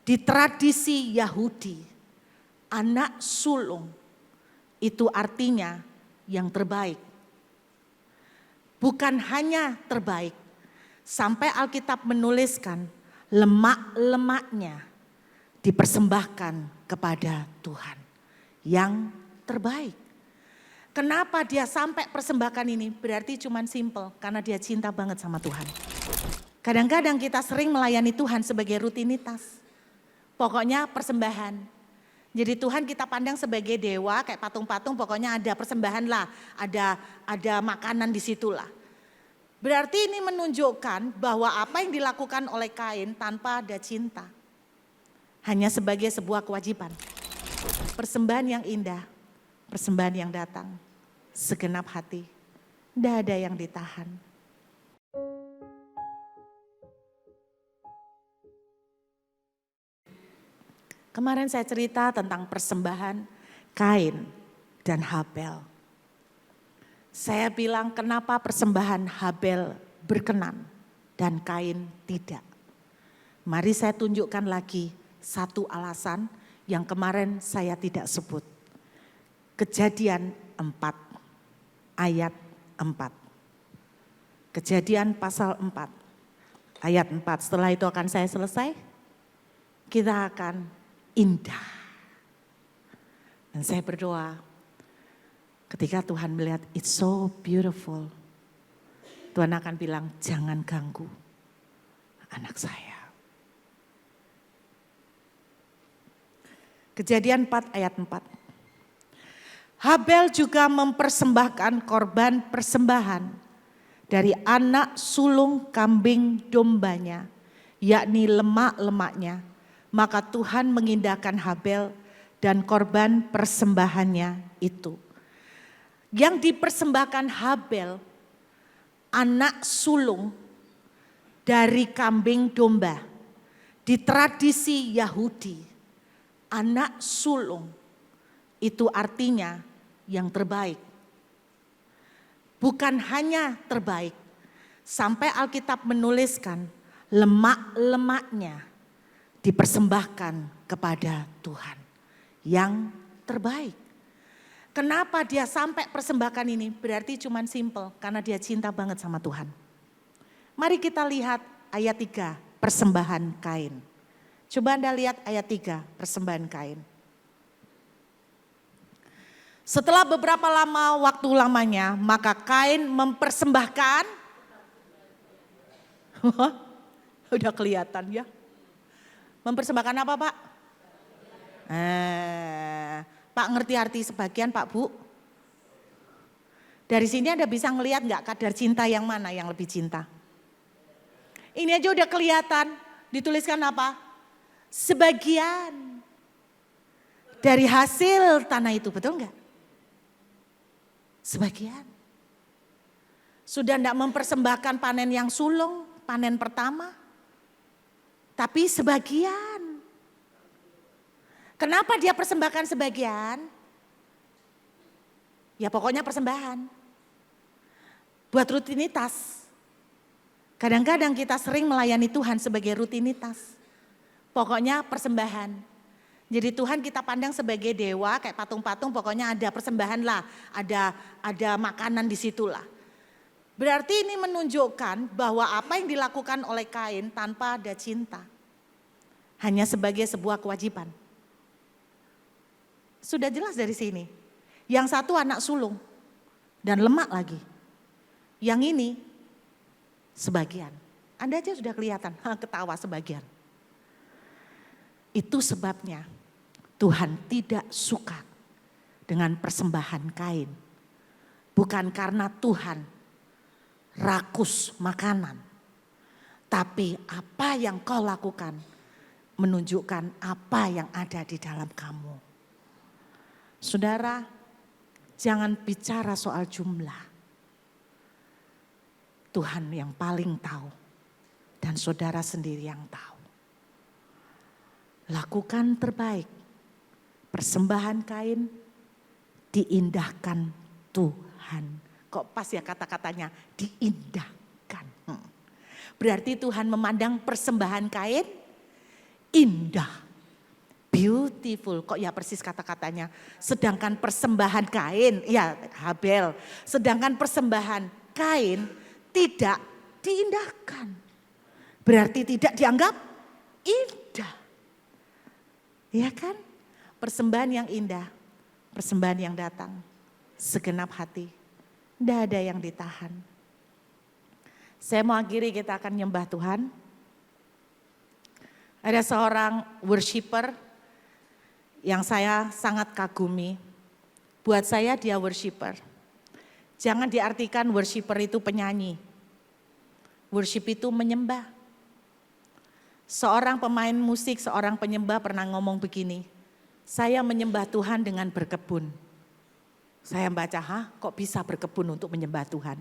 Di tradisi Yahudi, anak sulung itu artinya yang terbaik. Bukan hanya terbaik, sampai Alkitab menuliskan lemak-lemaknya dipersembahkan kepada Tuhan yang terbaik. Kenapa dia sampai persembahkan ini? Berarti cuman simple, karena dia cinta banget sama Tuhan. Kadang-kadang kita sering melayani Tuhan sebagai rutinitas. Pokoknya persembahan. Jadi Tuhan kita pandang sebagai dewa, kayak patung-patung, pokoknya ada persembahan lah, ada makanan di situlah. Berarti ini menunjukkan bahwa apa yang dilakukan oleh Kain tanpa ada cinta. Hanya sebagai sebuah kewajiban. Persembahan yang indah, persembahan yang datang, segenap hati, tidak ada yang ditahan. Kemarin saya cerita tentang persembahan Kain dan Habel. Saya bilang kenapa persembahan Habel berkenan dan Kain tidak. Mari saya tunjukkan lagi satu alasan yang kemarin saya tidak sebut. Kejadian 4 ayat 4. Kejadian pasal 4 ayat 4. Setelah itu akan saya selesai. Kita akan indah. Dan saya berdoa ketika Tuhan melihat it's so beautiful. Tuhan akan bilang jangan ganggu anak saya. Kejadian 4 ayat 4. Habel juga mempersembahkan korban persembahan dari anak sulung kambing dombanya, yakni lemak-lemaknya. Maka Tuhan mengindahkan Habel dan korban persembahannya itu. Yang dipersembahkan Habel, anak sulung dari kambing domba. Di tradisi Yahudi, anak sulung itu artinya yang terbaik. Bukan hanya terbaik, sampai Alkitab menuliskan lemak-lemaknya dipersembahkan kepada Tuhan yang terbaik. Kenapa dia sampai persembahkan ini? Berarti cuman simple, karena dia cinta banget sama Tuhan. Mari kita lihat ayat 3, persembahan Kain. Coba Anda lihat ayat 3, persembahan Kain. Setelah beberapa lama waktu lamanya, maka Kain mempersembahkan. Udah kelihatan ya. Mempersembahkan apa Pak? Pak ngerti arti sebagian Pak Bu? Dari sini Anda bisa ngelihat gak kadar cinta yang mana yang lebih cinta? Ini aja udah kelihatan, dituliskan apa? Sebagian dari hasil tanah itu, betul gak? Sebagian. Sudah gak mempersembahkan panen yang sulung, panen pertama. Tapi sebagian. Kenapa dia persembahkan sebagian? Ya pokoknya persembahan. Buat rutinitas. Kadang-kadang kita sering melayani Tuhan sebagai rutinitas. Pokoknya persembahan. Jadi Tuhan kita pandang sebagai dewa, kayak patung-patung, pokoknya ada persembahan lah. Ada makanan di situlah. Berarti ini menunjukkan bahwa apa yang dilakukan oleh Kain tanpa ada cinta. Hanya sebagai sebuah kewajiban. Sudah jelas dari sini. Yang satu anak sulung dan lemak lagi. Yang ini sebagian. Anda aja sudah kelihatan, ketawa sebagian. Itu sebabnya Tuhan tidak suka dengan persembahan Kain. Bukan karena Tuhan rakus makanan. Tapi apa yang kau lakukan menunjukkan apa yang ada di dalam kamu. Saudara, jangan bicara soal jumlah. Tuhan yang paling tahu dan saudara sendiri yang tahu. Lakukan terbaik. Persembahan Kain diindahkan Tuhan. Kok pas ya kata-katanya diindahkan. Berarti Tuhan memandang persembahan Kain indah. Beautiful, kok ya persis kata-katanya. Sedangkan persembahan Kain, ya Habel. Sedangkan persembahan Kain tidak diindahkan. Berarti tidak dianggap indah. Ya kan? Persembahan yang indah, persembahan yang datang segenap hati. Tidak ada yang ditahan. Saya mau akhiri, kita akan nyembah Tuhan. Ada seorang worshiper yang saya sangat kagumi. Buat saya dia worshiper. Jangan diartikan worshiper itu penyanyi. Worship itu menyembah. Seorang pemain musik, seorang penyembah pernah ngomong begini, saya menyembah Tuhan dengan berkebun. Saya baca, kok bisa berkebun untuk menyembah Tuhan?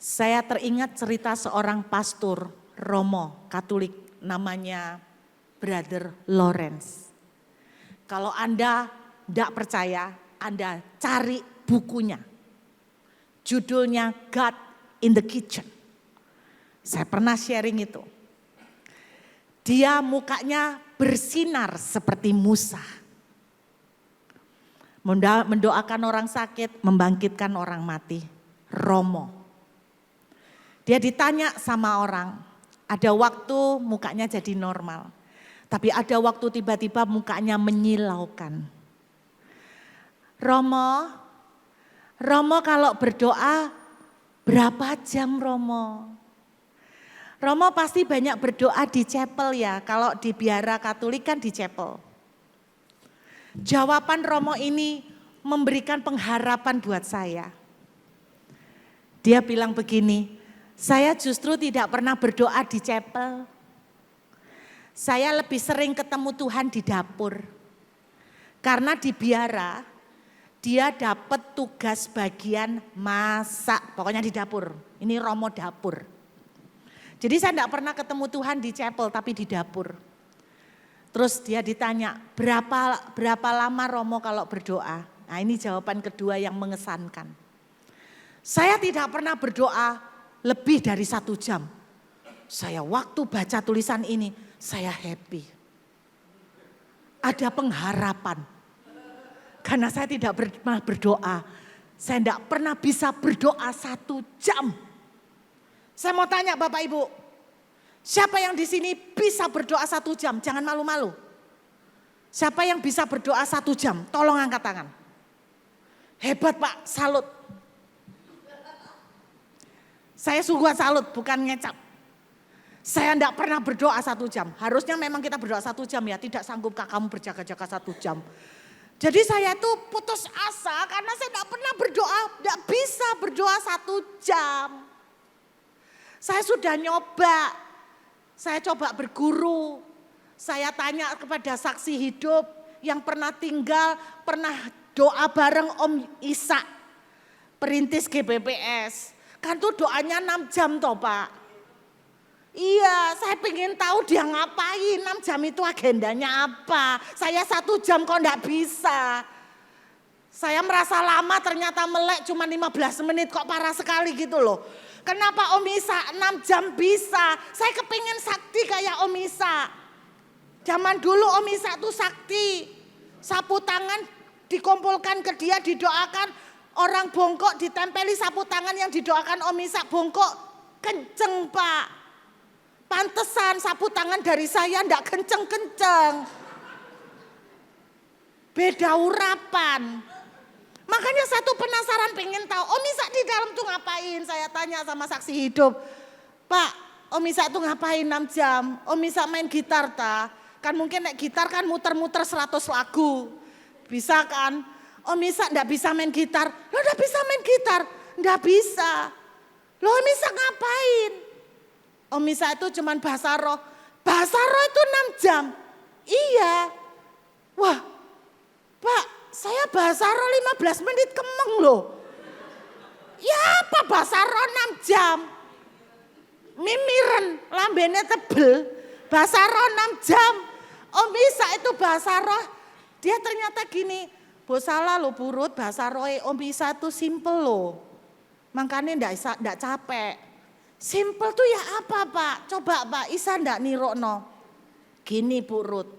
Saya teringat cerita seorang pastor Romo Katolik namanya Brother Lawrence. Kalau Anda tidak percaya, Anda cari bukunya. Judulnya God in the Kitchen. Saya pernah sharing itu. Dia mukanya bersinar seperti Musa. Mendoakan orang sakit, membangkitkan orang mati. Romo. Dia ditanya sama orang, ada waktu mukanya jadi normal. Tapi ada waktu tiba-tiba mukanya menyilaukan. Romo kalau berdoa berapa jam Romo? Romo pasti banyak berdoa di chapel ya, kalau di biara Katolik kan di chapel. Jawaban Romo ini memberikan pengharapan buat saya. Dia bilang begini, saya justru tidak pernah berdoa di chapel. Saya lebih sering ketemu Tuhan di dapur. Karena di biara, dia dapat tugas bagian masak. Pokoknya di dapur, ini Romo dapur. Jadi saya tidak pernah ketemu Tuhan di chapel, tapi di dapur. Terus dia ditanya, berapa lama Romo kalau berdoa? Nah ini jawaban kedua yang mengesankan. Saya tidak pernah berdoa lebih dari 1 jam. Saya waktu baca tulisan ini, saya happy. Ada pengharapan. Karena saya tidak pernah berdoa. Saya tidak pernah bisa berdoa 1 jam. Saya mau tanya Bapak Ibu. Siapa yang di sini bisa berdoa 1 jam? Jangan malu-malu. Siapa yang bisa berdoa 1 jam? Tolong angkat tangan. Hebat Pak, salut. Saya sungguh salut, bukan ngecap. Saya tidak pernah berdoa 1 jam. Harusnya memang kita berdoa 1 jam ya. Tidak sanggupkah kamu berjaga-jaga 1 jam. Jadi saya tuh putus asa karena saya tidak pernah berdoa. Tidak bisa berdoa 1 jam. Saya sudah nyoba. Saya coba berguru. Saya tanya kepada saksi hidup yang pernah tinggal. Pernah doa bareng Om Isa. Perintis GBPS. Kan tuh doanya 6 jam toh Pak. Iya, saya pengen tahu dia ngapain, 6 jam itu agendanya apa. Saya 1 jam kok enggak bisa. Saya merasa lama ternyata melek cuma 15 menit kok parah sekali gitu loh. Kenapa Om Isa 6 jam bisa? Saya kepingin sakti kayak Om Isa. Zaman dulu Om Isa tuh sakti. Sapu tangan dikumpulkan ke dia didoakan. Orang bongkok ditempeli sapu tangan yang didoakan Om Isa bongkok. Kenceng Pak. Pantesan sapu tangan dari saya ndak kenceng-kenceng. Beda urapan. Makanya saya tuh penasaran pengen tahu Om Isa di dalam tuh ngapain. Saya tanya sama saksi hidup. Pak, Om Isa tuh ngapain 6 jam? Om Isa main gitar ta? Kan mungkin naik gitar kan muter-muter 100 lagu. Bisa kan? Om Isa ndak bisa main gitar. Lo ndak bisa main gitar? Ndak bisa. Lo Om Isa ngapain? Om Isa itu cuman bahasa roh. Bahasa roh itu 6 jam. Iya. Wah, Pak, saya bahasa roh 15 menit kemeng loh. Ya apa bahasa roh 6 jam. Mimiren, lambene tebel. Bahasa roh 6 jam. Om Isa itu bahasa roh. Dia ternyata gini. Bo salah lo burut bahasa roh Om Isa itu simple loh. Makanya enggak capek. Simple tuh ya apa Pak? Coba Pak, Isa enggak nirokno. Gini Bu Ruth.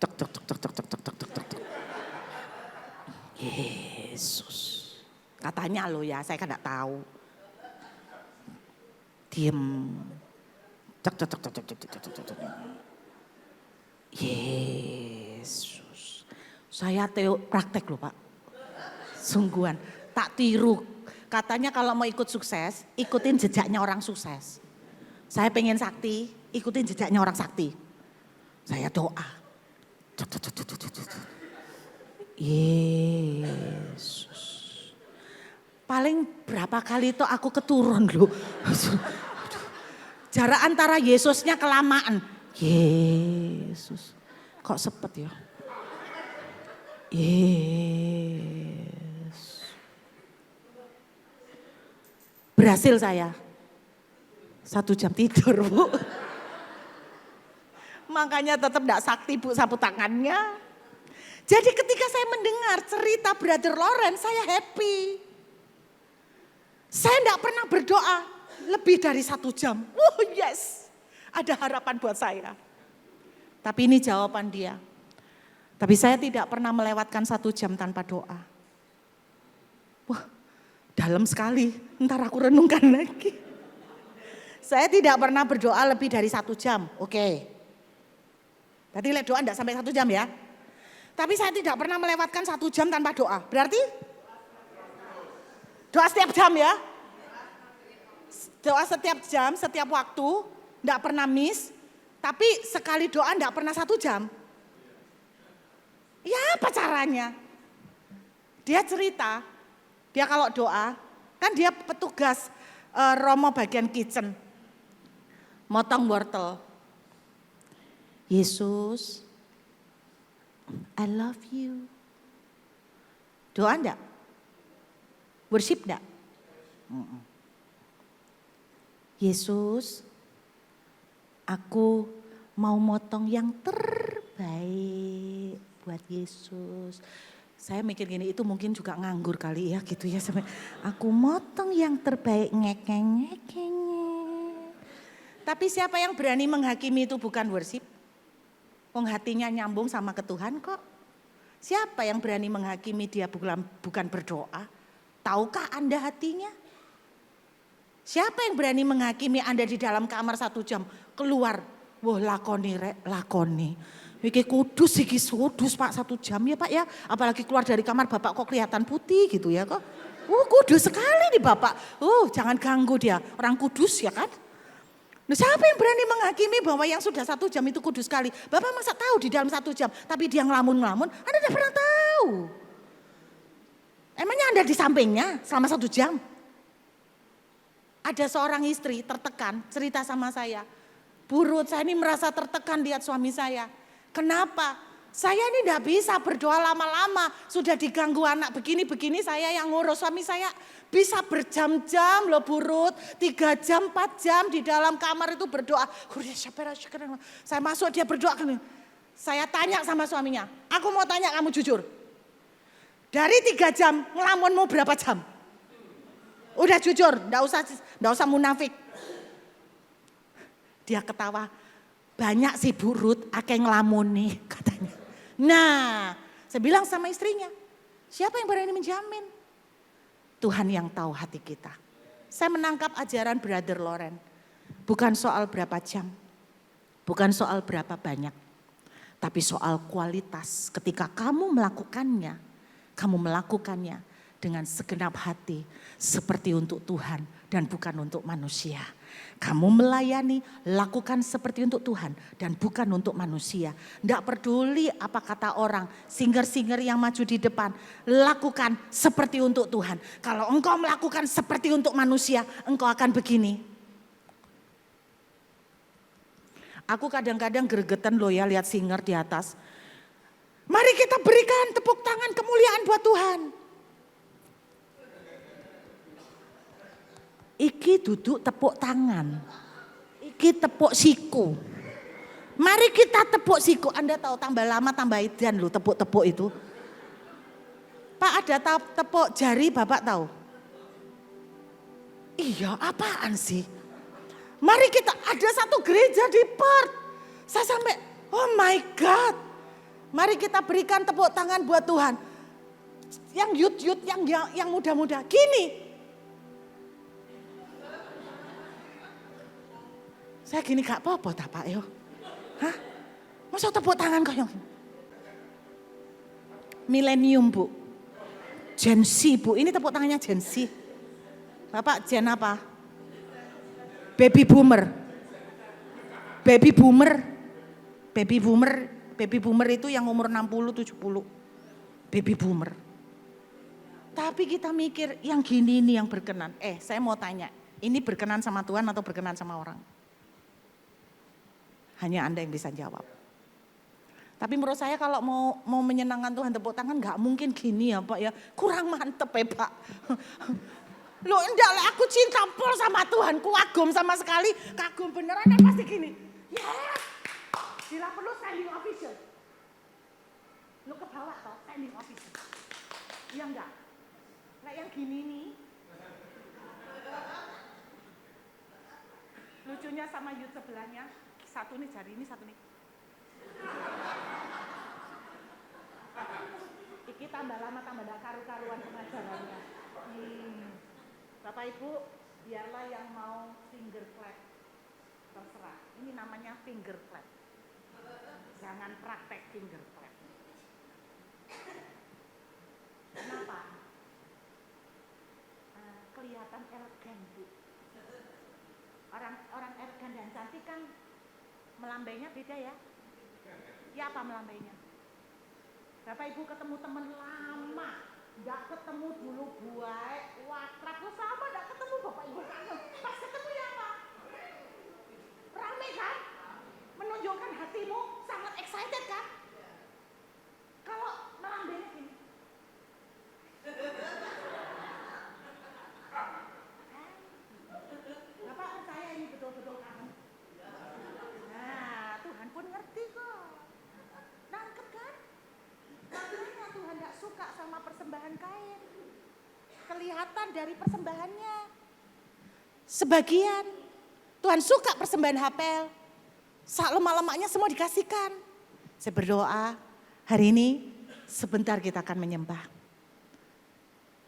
Tek, tek, tek, tek, tek, tek, tek, tek, tek. Yesus. Katanya loh ya, saya kan enggak tahu. Diem. Tek, tek, tek, tek, tek, tek, tek, tek. Yesus. Saya praktek loh Pak. Sungguhan. Tak tiru. Katanya kalau mau ikut sukses, ikutin jejaknya orang sukses. Saya pengen sakti, ikutin jejaknya orang sakti. Saya doa. Yesus. Paling berapa kali itu aku keturun loh. Jarak antara Yesusnya kelamaan. Yesus. Kok sepet ya? Yesus. Berhasil saya. 1 jam tidur Bu. Makanya tetap enggak sakti Bu sapu tangannya. Jadi ketika saya mendengar cerita Brother Lawrence, saya happy. Saya enggak pernah berdoa lebih dari 1 jam. Oh yes, ada harapan buat saya. Tapi ini jawaban dia. Tapi saya tidak pernah melewatkan 1 jam tanpa doa. Wah, dalam sekali. Ntar aku renungkan lagi. Saya tidak pernah berdoa lebih dari 1 jam. Oke. Berarti doa enggak sampai 1 jam ya. Tapi saya tidak pernah melewatkan 1 jam tanpa doa. Berarti doa setiap jam ya. Doa setiap jam, setiap waktu. Enggak pernah miss. Tapi sekali doa enggak pernah 1 jam. Ya apa caranya? Dia cerita. Dia kalau doa. Kan dia petugas Romo bagian kitchen. Motong wortel. Yesus, I love you. Doa enggak? Worship enggak? Yesus, aku mau motong yang terbaik buat Yesus. Saya mikir gini, itu mungkin juga nganggur kali ya gitu ya. Aku motong yang terbaik ngekeng. Tapi siapa yang berani menghakimi itu bukan worship? Wong hatinya nyambung sama ke Tuhan kok. Siapa yang berani menghakimi dia bukan berdoa? Tahukah Anda hatinya? Siapa yang berani menghakimi Anda di dalam kamar 1 jam? Keluar, wah lakoni rek, lakoni. Iki kudus Pak 1 jam ya Pak ya. Apalagi keluar dari kamar Bapak kok kelihatan putih gitu ya kok. Kudus sekali nih Bapak. Jangan ganggu dia, orang kudus ya kan. Nah, siapa yang berani menghakimi bahwa yang sudah 1 jam itu kudus sekali? Bapak masa tahu di dalam 1 jam, tapi dia ngelamun-ngelamun, Anda tidak pernah tahu. Emangnya Anda di sampingnya selama 1 jam? Ada seorang istri tertekan, cerita sama saya. Bu Ruth, saya ini merasa tertekan lihat suami saya. Kenapa? Saya ini tidak bisa berdoa lama-lama. Sudah diganggu anak begini-begini, saya yang ngurus. Suami saya bisa berjam-jam loh Bu Ruth. 3 jam, 4 jam di dalam kamar itu berdoa. Saya masuk dia berdoa. Saya tanya sama suaminya. Aku mau tanya kamu jujur. Dari 3 jam ngelamunmu berapa jam? Udah jujur, enggak usah munafik. Dia ketawa. Banyak sih Bu Ruth, akeh ngelamun nih katanya. Nah, saya bilang sama istrinya, siapa yang berani menjamin? Tuhan yang tahu hati kita. Saya menangkap ajaran Brother Lawrence. Bukan soal berapa jam, bukan soal berapa banyak. Tapi soal kualitas. Ketika kamu melakukannya dengan segenap hati. Seperti untuk Tuhan dan bukan untuk manusia. Kamu melayani, lakukan seperti untuk Tuhan dan bukan untuk manusia. Tidak peduli apa kata orang, singer-singer yang maju di depan. Lakukan seperti untuk Tuhan. Kalau engkau melakukan seperti untuk manusia, engkau akan begini. Aku kadang-kadang gregetan loh ya lihat singer di atas. Mari kita berikan tepuk tangan kemuliaan buat Tuhan. Iki duduk tepuk tangan. Iki tepuk siku. Mari kita tepuk siku. Anda tahu tambah lama tambah edan loh tepuk-tepuk itu. Pak ada tepuk jari Bapak tahu? Iya apaan sih? Mari kita, ada satu gereja di Perth. Saya sampai, oh my God. Mari kita berikan tepuk tangan buat Tuhan. Yang youth, yang muda-muda. Gini. Saya gini gak apa-apa tak Pak yo. Hah? Masa tepuk tangan kayak gini? Milenium Bu. Gen Z Bu. Ini tepuk tangannya Gen Z. Bapak Gen apa? Baby boomer. Baby boomer itu yang umur 60, 70. Baby boomer. Tapi kita mikir yang gini ini yang berkenan. Saya mau tanya, ini berkenan sama Tuhan atau berkenan sama orang? Hanya Anda yang bisa jawab. Tapi menurut saya kalau mau menyenangkan Tuhan tepuk tangan gak mungkin gini ya Pak ya. Kurang mantep ya Pak. Loh enggak lah, aku cinta pol sama Tuhan, kagum sama sekali, kagum beneran dan pasti gini. Yes, bila perlu standing ovation. Lu ke bawah toh, standing ovation. Iya enggak? Nah yang gini nih. Lucunya sama youth sebelahnya, satu nih jari ini, satu nih. Iki tambah lama tambah gak karu-karuan pengajarannya. Bapak Ibu, biarlah yang mau finger clap, terserah. Ini namanya finger clap. Jangan praktek finger clap. Kenapa? Kelihatan elegan Bu. Orang elegan dan cantik kan melambainya beda ya. Ya apa melambainya? Bapak Ibu ketemu teman lama. Gak ketemu dulu buai, wakrab lu sama gak ketemu Bapak Ibu kangen. Pas ketemu ya apa? Rame kan? Menunjukkan hatimu sangat excited kan? Kalau melambainya gini. Bapak percaya ini betul-betul kangen? Nah Tuhan pun ngerti kok. Nangkep kan? Makanya Tuhan gak suka sama persembahan kain. Kelihatan dari persembahannya. Sebagian. Tuhan suka persembahan hapel. Saat lemak-lemaknya semua dikasihkan. Saya berdoa hari ini sebentar kita akan menyembah.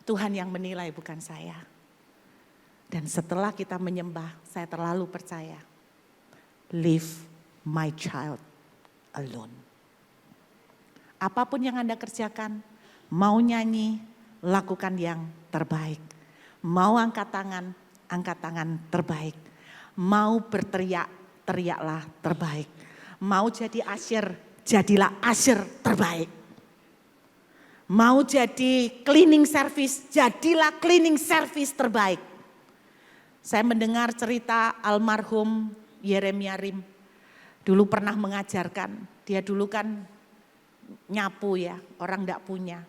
Tuhan yang menilai bukan saya. Dan setelah kita menyembah, saya terlalu percaya. Leave my child alone. Apapun yang Anda kerjakan, mau nyanyi, lakukan yang terbaik. Mau angkat tangan terbaik. Mau berteriak, teriaklah terbaik. Mau jadi asyir, jadilah asyir terbaik. Mau jadi cleaning service, jadilah cleaning service terbaik. Saya mendengar cerita almarhum Yeremia Rim. Dulu pernah mengajarkan, dia dulu kan nyapu ya, orang enggak punya.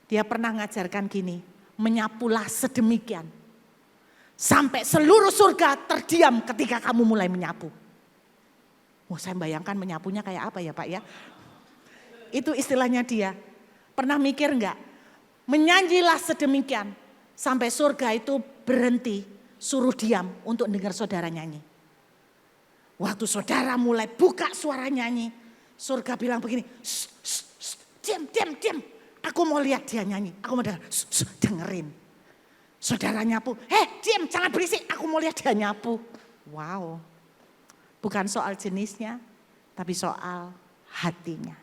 Dia pernah ngajarkan gini, menyapulah sedemikian. Sampai seluruh surga terdiam ketika kamu mulai menyapu. Saya bayangkan menyapunya kayak apa ya Pak ya. Itu istilahnya dia. Pernah mikir enggak? Menyanyilah sedemikian. Sampai surga itu berhenti, suruh diam untuk dengar saudara nyanyi. Waktu saudara mulai buka suara nyanyi. Surga bilang begini, diam. Aku mau lihat dia nyanyi, aku mau dengerin. Saudara nyapu, diam jangan berisik, aku mau lihat dia nyapu. Wow, bukan soal jenisnya, tapi soal hatinya.